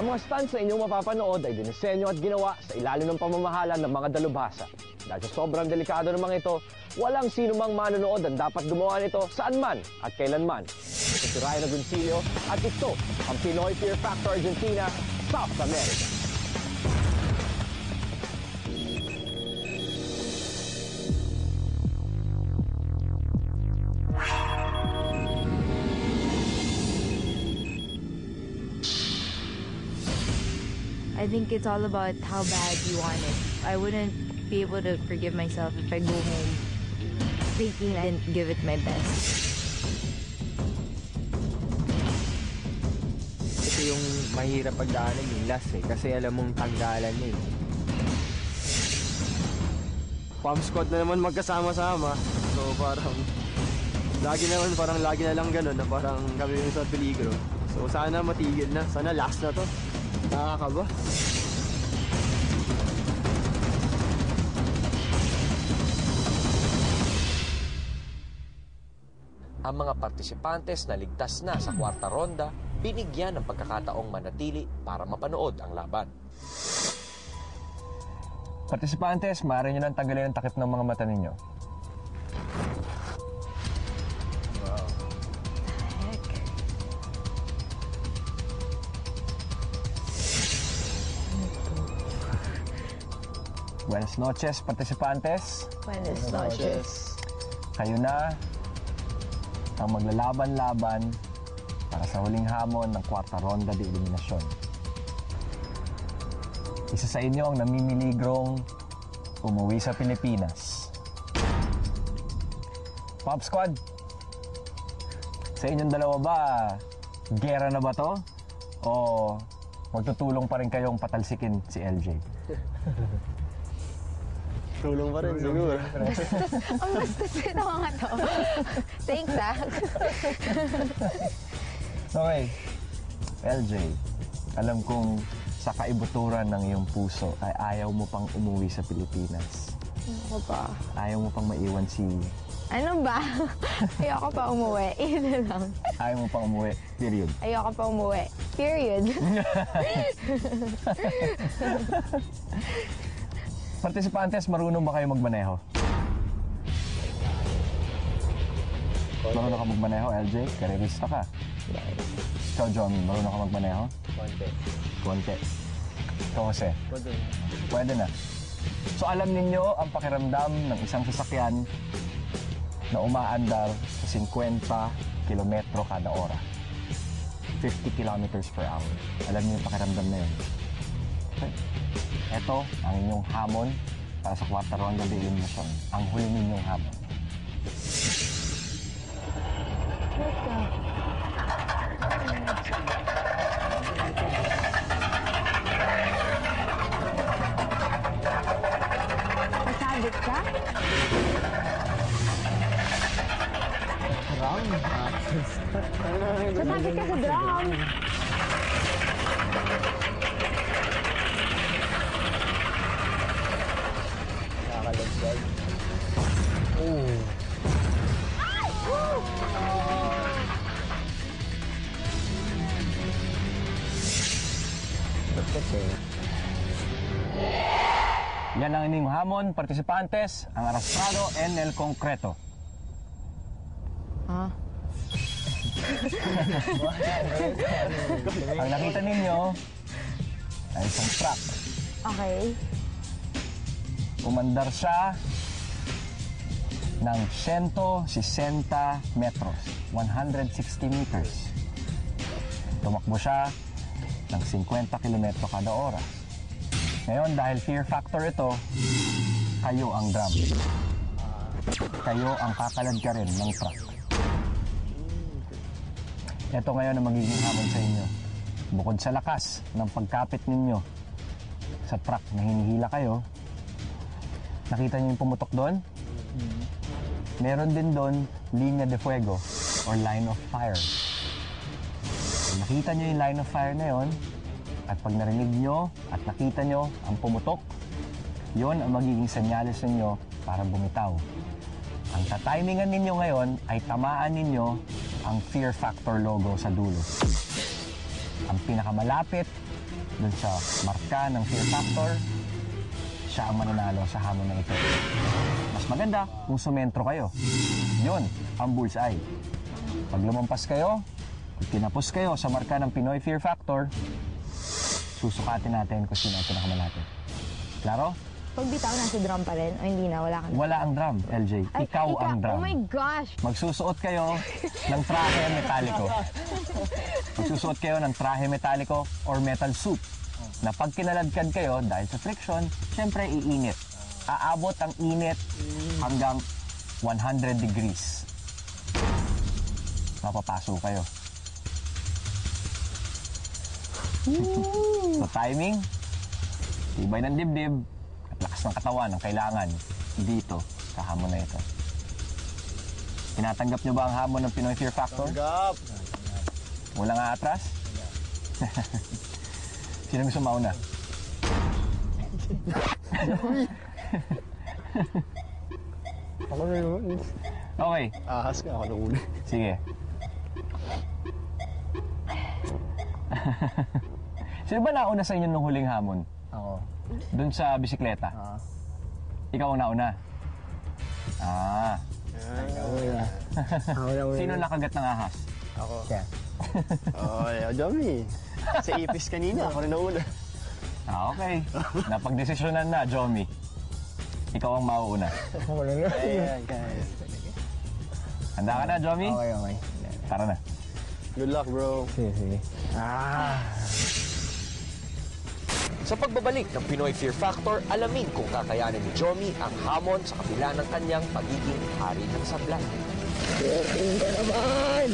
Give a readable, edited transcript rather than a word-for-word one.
Ang mga stunts na inyong mapapanood ay dinisenyo at ginawa sa ilalim ng pamamahala ng mga dalubhasa. Dahil sa sobrang delikado ng mga ito, walang sino mang manonood ang dapat gumawa nito saan man at kailanman. Ito si Ryan Agoncillo at ito ang Pinoy Fear Factor Argentina, South America. I think it's all about how bad you want it. I wouldn't be able to forgive myself if I go home thinking I didn't give it my best. Ito yung mahirap pagdaanan yung last kasi alam mong tanggalan eh. Pump squad na naman magkasama-sama. So parang lagi na lang ganun na parang kami yung sa peligro. So sana matigil na. Sana last na to. Nakakaba. Ang mga partisipantes na ligtas na sa kwarta ronda, binigyan ng pagkakataong manatili para mapanood ang laban. Partisipantes, maaari nyo nang tanggalin ang takip ng mga mata ninyo. Buenas noches, partisipantes. Buenas noches. Kayo na ang maglalaban-laban para sa huling hamon ng kwarta ronda de eliminasyon. Isa sa inyo ang namimiligrong umuwi sa Pilipinas. Pop Squad, sa inyong dalawa ba, gera na ba to? O magtutulong pa rin kayong patalsikin si LJ? Tulong pa rin siguro. Ang bastos ng mga to. Thanks, ah. Okay. LJ, alam kong sa kaibuturan ng iyong puso ay ayaw mo pang umuwi sa Pilipinas. Ako pa. Ayaw mo pang maiwan si... Ano ba? Ayoko pa umuwi. Yun lang. Ayaw mo pang umuwi. Period. Ayoko pa umuwi. Period. Partisipantes, marunong ba kayo magmaneho? Marunong ka magmaneho, LJ? Karerista ka. Ikaw, John, marunong ka magmaneho? Konti. Ikaw, Jose? Pwede na. So, alam ninyo ang pakiramdam ng isang sasakyan na umaandar sa 50 kilometro kada ora. 50 kilometers per hour. Alam niyo yung pakiramdam na yun. Okay. Ito ang inyong hamon para sa kwarta ronda de eliminasyon. Ang huli ninyong hamon. Masabit ka? Masabit ka sa drum. Nakakalagdag. Yan ang inyong hamon, partisipantes, ang arrastrado en el concreto. Ah? Ang nakita ninyo ay isang truck. Okay. Umandar siya ng 160 metros, 160 meters. Tumakbo siya ng 50 kilometro kada oras. Ngayon, dahil fear factor ito, kayo ang drum. Kayo ang kakalad ka rin ng truck. Ito ngayon ang magiging hamon sa inyo. Bukod sa lakas ng pagkapit ninyo sa truck na hinihila kayo, nakita niyo yung pumutok doon? Meron din doon linya de fuego or line of fire. So, nakita niyo yung line of fire na yon, at pag narinig nyo at nakita nyo ang pumutok, yon ang magiging senyales ninyo para bumitaw. Ang tatimingan ninyo ngayon ay tamaan ninyo ang fear factor logo sa dulo. Ang pinakamalapit dun sa marka ng fear factor, siya ang mananalo sa hamon na ito. Mas maganda kung sumentro kayo. Yun ang bullseye. Pag lumampas kayo, pag tinapos kayo sa marka ng Pinoy Fear Factor, susukatin natin kung sino ang pinakamalapit. Klaro? Pag bitaw, nasa drum pa rin? O hindi na, wala ka na? Wala ang drum, LJ. Ay, Ikaw ang drum. Oh my gosh! Magsusuot kayo ng trahe metallico. Magsusuot kayo ng trahe metallico or metal suit na pag kinaladkad kayo dahil sa friction, syempre iinit. Aabot ang init hanggang 100 degrees. Mapapaso kayo. So timing, tibay ng dibdib, at lakas ng katawan ang kailangan dito sa hamon na ito. Tinatanggap nyo ba ang hamon ng Pinoy Fear Factor? Tanggap! Walang aatras? Sino gusto mauna? Ako na yun. Okay, Ahas ka, ako na una. sige. Sino ba nauna sa inyo nung huling hamon? Ako. Doon sa bisikleta? Ikaw ang nauna? Ah. Ako na Sino nakagat ng ahas? Ako. Siya. Ay, Jomi. Sa ipis kanina, ako na nauna. Ah, okay. Napagdesisyonan na, Jomi. Ikaw ang mauuna. Ako na Ayan, guys. Handa ka na, Jomi? Okay. Tara na. Good luck, bro. Sige. Sa pagbabalik ng Pinoy Fear Factor, alamin kung kakayanin ni Jomi ang hamon sa kabila ng kanyang pagiging hari ng sablay. Hindi ka naman!